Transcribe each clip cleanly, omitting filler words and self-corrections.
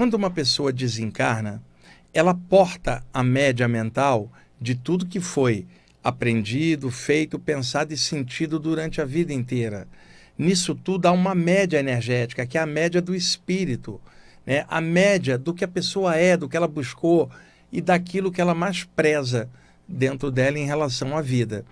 Quando uma pessoa desencarna, ela porta a média mental de tudo que foi aprendido, feito, pensado e sentido durante a vida inteira. Nisso tudo há uma média energética, que é a média do espírito, né? A média do que a pessoa é, do que ela buscou e daquilo que ela mais preza dentro dela em relação à vida.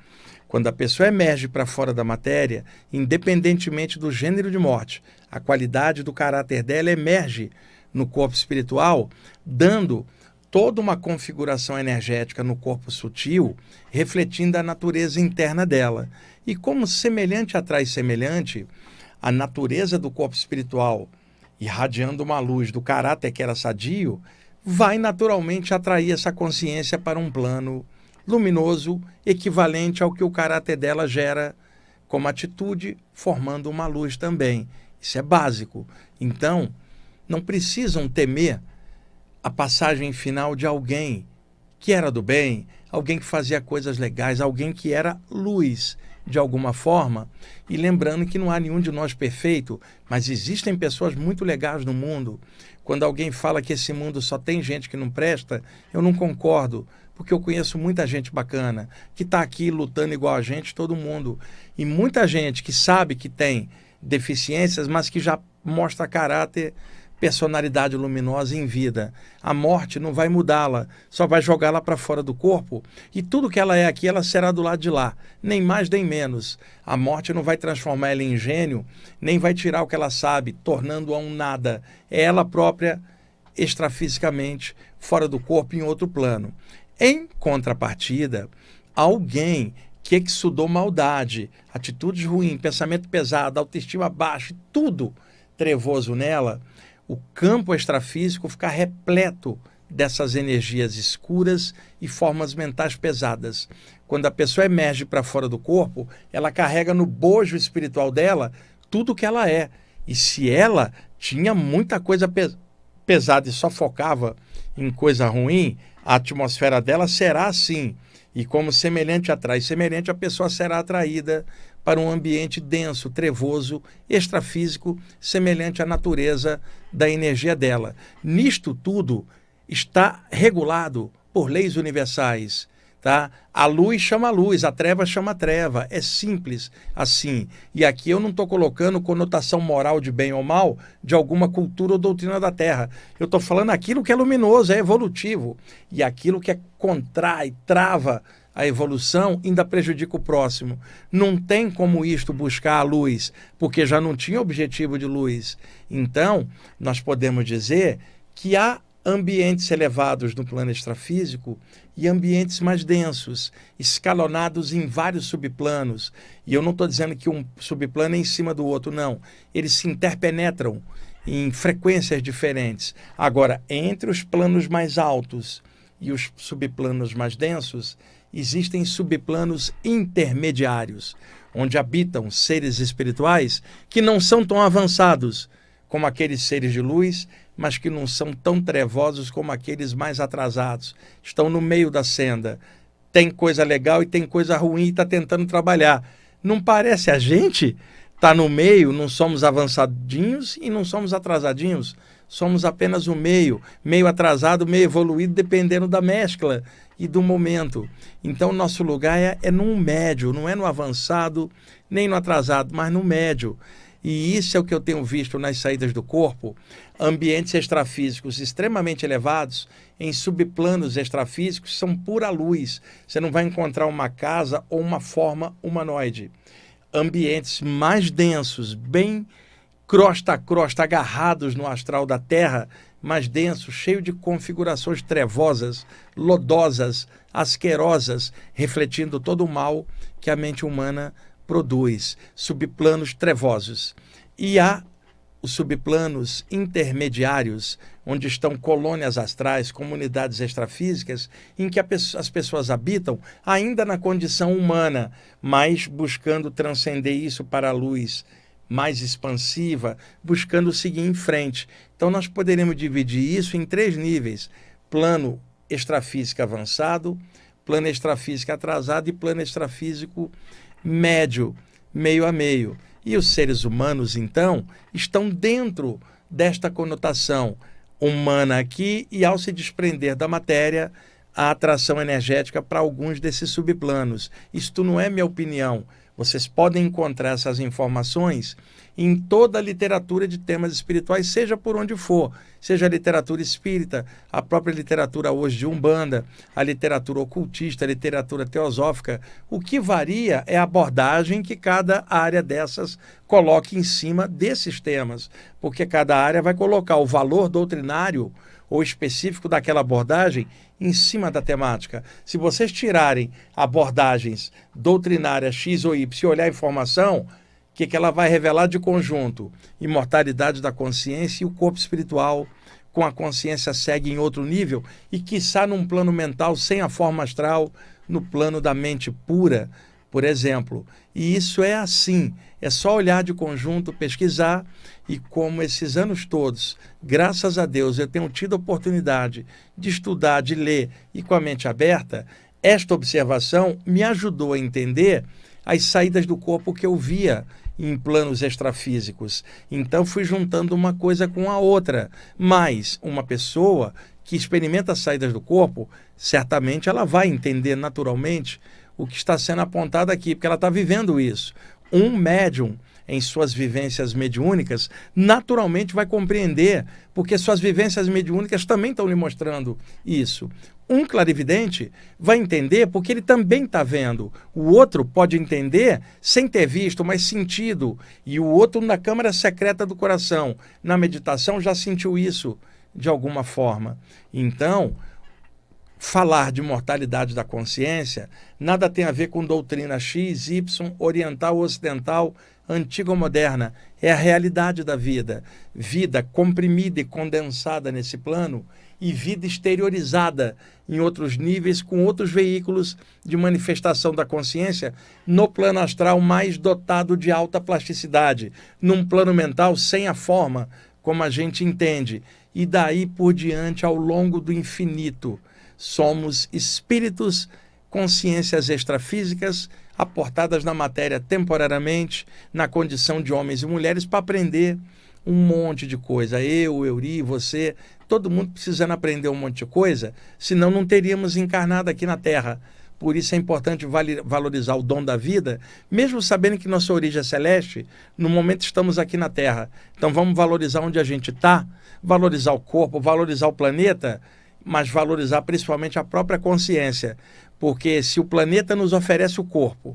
Quando a pessoa emerge para fora da matéria, independentemente do gênero de morte, a qualidade do caráter dela emerge no corpo espiritual, dando toda uma configuração energética no corpo sutil, refletindo a natureza interna dela. E como semelhante atrai semelhante, a natureza do corpo espiritual, irradiando uma luz do caráter que era sadio, vai naturalmente atrair essa consciência para um plano luminoso, equivalente ao que o caráter dela gera como atitude, formando uma luz também. Isso é básico. Então, não precisam temer a passagem final de alguém que era do bem, alguém que fazia coisas legais, alguém que era luz de alguma forma. E lembrando que não há nenhum de nós perfeito, mas existem pessoas muito legais no mundo. Quando alguém fala que esse mundo só tem gente que não presta, eu não concordo, porque eu conheço muita gente bacana, que está aqui lutando igual a gente, todo mundo. E muita gente que sabe que tem deficiências, mas que já mostra caráter, personalidade luminosa em vida. A morte não vai mudá-la, só vai jogá-la para fora do corpo, e tudo que ela é aqui, ela será do lado de lá, nem mais nem menos. A morte não vai transformar ela em gênio, nem vai tirar o que ela sabe, tornando-a um nada. É ela própria, extrafisicamente, fora do corpo, em outro plano. Em contrapartida, alguém que exudou maldade, atitudes ruins, pensamento pesado, autoestima baixa, tudo trevoso nela, o campo extrafísico fica repleto dessas energias escuras e formas mentais pesadas. Quando a pessoa emerge para fora do corpo, ela carrega no bojo espiritual dela tudo que ela é. E se ela tinha muita coisa pesada e só focava em coisa ruim, a atmosfera dela será assim. E como semelhante atrai semelhante, a pessoa será atraída para um ambiente denso, trevoso, extrafísico, semelhante à natureza da energia dela. Nisto tudo está regulado por leis universais. Tá? A luz chama a luz, a treva chama a treva. É simples assim. E aqui eu não estou colocando conotação moral de bem ou mal de alguma cultura ou doutrina da Terra. Eu estou falando aquilo que é luminoso, é evolutivo. E aquilo que contrai, trava a evolução, ainda prejudica o próximo. Não tem como isto buscar a luz, porque já não tinha objetivo de luz. Então, nós podemos dizer que há ambientes elevados no plano extrafísico e ambientes mais densos, escalonados em vários subplanos. E eu não estou dizendo que um subplano é em cima do outro, não. Eles se interpenetram em frequências diferentes. Agora, entre os planos mais altos e os subplanos mais densos, existem subplanos intermediários, onde habitam seres espirituais que não são tão avançados como aqueles seres de luz, mas que não são tão trevosos como aqueles mais atrasados. Estão no meio da senda. Tem coisa legal e tem coisa ruim e está tentando trabalhar. Não parece a gente? Está no meio, não somos avançadinhos e não somos atrasadinhos. Somos apenas o meio atrasado, meio evoluído, dependendo da mescla e do momento. Então, nosso lugar é no médio, não é no avançado, nem no atrasado, mas no médio. E isso é o que eu tenho visto nas saídas do corpo, ambientes extrafísicos extremamente elevados, em subplanos extrafísicos, são pura luz. Você não vai encontrar uma casa ou uma forma humanoide. Ambientes mais densos, bem crosta a crosta, agarrados no astral da Terra, mais denso, cheio de configurações trevosas, lodosas, asquerosas, refletindo todo o mal que a mente humana produz, subplanos trevosos. E há os subplanos intermediários, onde estão colônias astrais, comunidades extrafísicas, em que as pessoas habitam ainda na condição humana, mas buscando transcender isso para a luz mais expansiva, buscando seguir em frente. Então nós poderíamos dividir isso em 3 níveis: plano extrafísico avançado, plano extrafísico atrasado e plano extrafísico médio, meio a meio. E os seres humanos, então, estão dentro desta conotação. humana aqui e, ao se desprender da matéria, a atração energética para alguns desses subplanos. Isto não é minha opinião. Vocês podem encontrar essas informações em toda a literatura de temas espirituais, seja por onde for, seja a literatura espírita, a própria literatura hoje de Umbanda, a literatura ocultista, a literatura teosófica. O que varia é a abordagem que cada área dessas coloque em cima desses temas, porque cada área vai colocar o valor doutrinário ou específico daquela abordagem em cima da temática. Se vocês tirarem abordagens doutrinárias X ou Y e olhar a informação, o que ela vai revelar de conjunto? Imortalidade da consciência e o corpo espiritual, com a consciência segue em outro nível e, quiçá, num plano mental sem a forma astral, no plano da mente pura, por exemplo. E isso é assim, é só olhar de conjunto, pesquisar, e como esses anos todos, graças a Deus, eu tenho tido a oportunidade de estudar, de ler e com a mente aberta, esta observação me ajudou a entender as saídas do corpo que eu via em planos extrafísicos. Então fui juntando uma coisa com a outra. Mas uma pessoa que experimenta as saídas do corpo, certamente ela vai entender naturalmente o que está sendo apontado aqui, porque ela está vivendo isso. Um médium, em suas vivências mediúnicas, naturalmente vai compreender, porque suas vivências mediúnicas também estão lhe mostrando isso. Um clarividente vai entender porque ele também está vendo. O outro pode entender sem ter visto, mas sentido. E o outro, na câmara secreta do coração, na meditação, já sentiu isso de alguma forma. Então, falar de mortalidade da consciência nada tem a ver com doutrina X, Y, oriental ou ocidental, antiga ou moderna. É a realidade da vida. Vida comprimida e condensada nesse plano e vida exteriorizada em outros níveis, com outros veículos de manifestação da consciência, no plano astral mais dotado de alta plasticidade, num plano mental sem a forma, como a gente entende. E daí por diante, ao longo do infinito, somos espíritos, consciências extrafísicas, aportadas na matéria temporariamente, na condição de homens e mulheres, para aprender um monte de coisa. Eu, Euri, você, todo mundo precisando aprender um monte de coisa, senão não teríamos encarnado aqui na Terra. Por isso é importante valorizar o dom da vida, mesmo sabendo que nossa origem é celeste, no momento estamos aqui na Terra. Então vamos valorizar onde a gente está, valorizar o corpo, valorizar o planeta, mas valorizar principalmente a própria consciência. Porque se o planeta nos oferece o corpo,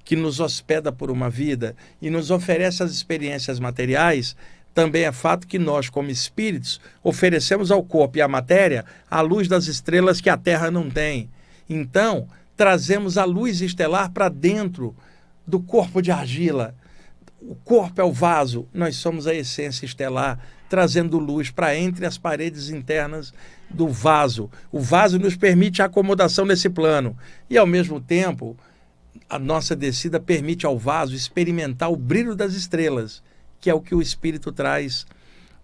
que nos hospeda por uma vida e nos oferece as experiências materiais, também é fato que nós, como espíritos, oferecemos ao corpo e à matéria a luz das estrelas que a Terra não tem. Então, trazemos a luz estelar para dentro do corpo de argila. O corpo é o vaso, nós somos a essência estelar, trazendo luz para entre as paredes internas do vaso. O vaso nos permite a acomodação nesse plano e, ao mesmo tempo, a nossa descida permite ao vaso experimentar o brilho das estrelas, que é o que o espírito traz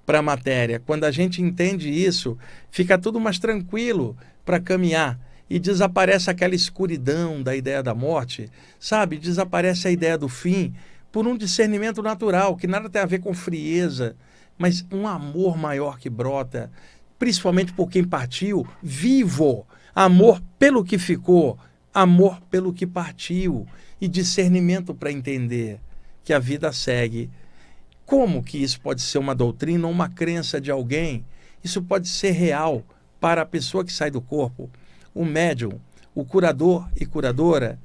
para a matéria. Quando a gente entende isso, fica tudo mais tranquilo para caminhar e desaparece aquela escuridão da ideia da morte, sabe? Desaparece a ideia do fim por um discernimento natural, que nada tem a ver com frieza, mas um amor maior que brota, principalmente por quem partiu, vivo, amor pelo que ficou, amor pelo que partiu e discernimento para entender que a vida segue. Como que isso pode ser uma doutrina ou uma crença de alguém? Isso pode ser real para a pessoa que sai do corpo. O médium, o curador e curadora,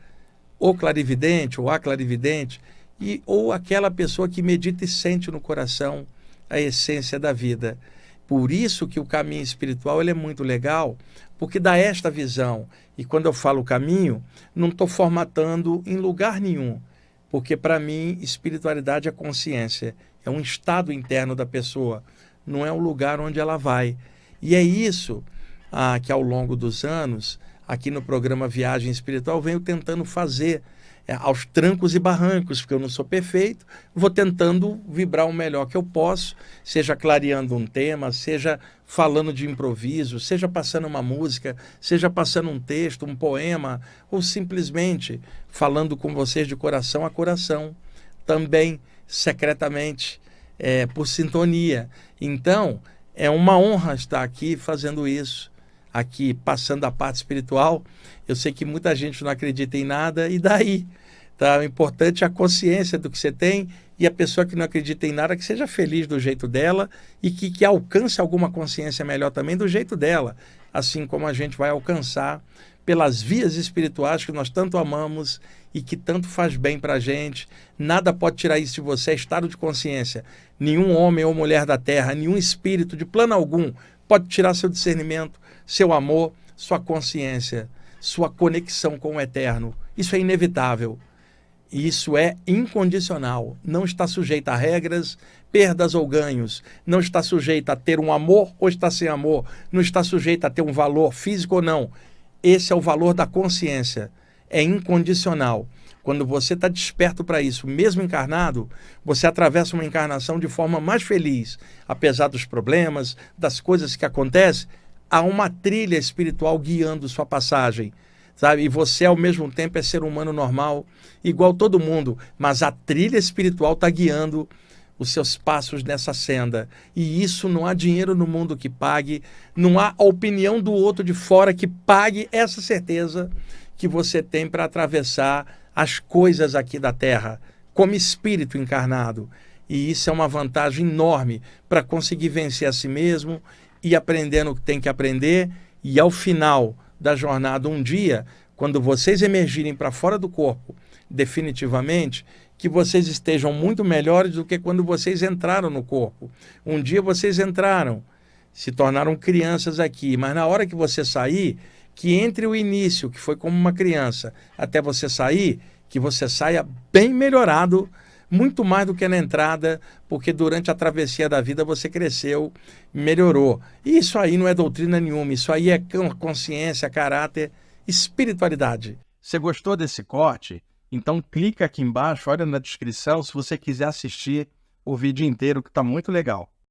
o clarividente ou a clarividente, ou aquela pessoa que medita e sente no coração a essência da vida. Por isso que o caminho espiritual ele é muito legal, porque dá esta visão. E quando eu falo caminho, não estou formatando em lugar nenhum, porque para mim espiritualidade é consciência, é um estado interno da pessoa, não é o lugar onde ela vai. E é isso que ao longo dos anos, aqui no programa Viagem Espiritual, venho tentando fazer aos trancos e barrancos, porque eu não sou perfeito, vou tentando vibrar o melhor que eu posso, seja clareando um tema, seja falando de improviso, seja passando uma música, seja passando um texto, um poema, ou simplesmente falando com vocês de coração a coração, também secretamente, por sintonia. Então, É uma honra estar aqui fazendo isso, aqui passando a parte espiritual. Eu sei que muita gente não acredita em nada, e daí? Tá? O importante é a consciência do que você tem, e a pessoa que não acredita em nada, que seja feliz do jeito dela e que alcance alguma consciência melhor também do jeito dela, assim como a gente vai alcançar pelas vias espirituais que nós tanto amamos e que tanto faz bem para a gente. Nada pode tirar isso de você, é estado de consciência. Nenhum homem ou mulher da terra, nenhum espírito de plano algum pode tirar seu discernimento, seu amor, sua consciência, sua conexão com o eterno. Isso é inevitável. E isso é incondicional, não está sujeito a regras, perdas ou ganhos, não está sujeito a ter um amor ou estar sem amor, não está sujeito a ter um valor físico ou não. Esse é o valor da consciência, é incondicional. Quando você está desperto para isso, mesmo encarnado, você atravessa uma encarnação de forma mais feliz, apesar dos problemas, das coisas que acontecem, há uma trilha espiritual guiando sua passagem. Sabe? E você, ao mesmo tempo, é ser humano normal, igual todo mundo, mas a trilha espiritual está guiando os seus passos nessa senda. E isso não há dinheiro no mundo que pague, não há a opinião do outro de fora que pague essa certeza que você tem para atravessar as coisas aqui da Terra, como espírito encarnado. E isso é uma vantagem enorme para conseguir vencer a si mesmo e aprendendo o que tem que aprender, e ao final da jornada, um dia, quando vocês emergirem para fora do corpo, definitivamente, que vocês estejam muito melhores do que quando vocês entraram no corpo. Um dia vocês entraram, se tornaram crianças aqui, mas na hora que você sair, que entre o início, que foi como uma criança, até você sair, que você saia bem melhorado, muito mais do que na entrada, porque durante a travessia da vida você cresceu, melhorou. E isso aí não é doutrina nenhuma, isso aí é consciência, caráter, espiritualidade. Você gostou desse corte? Então clica aqui embaixo, olha na descrição se você quiser assistir o vídeo inteiro, que está muito legal.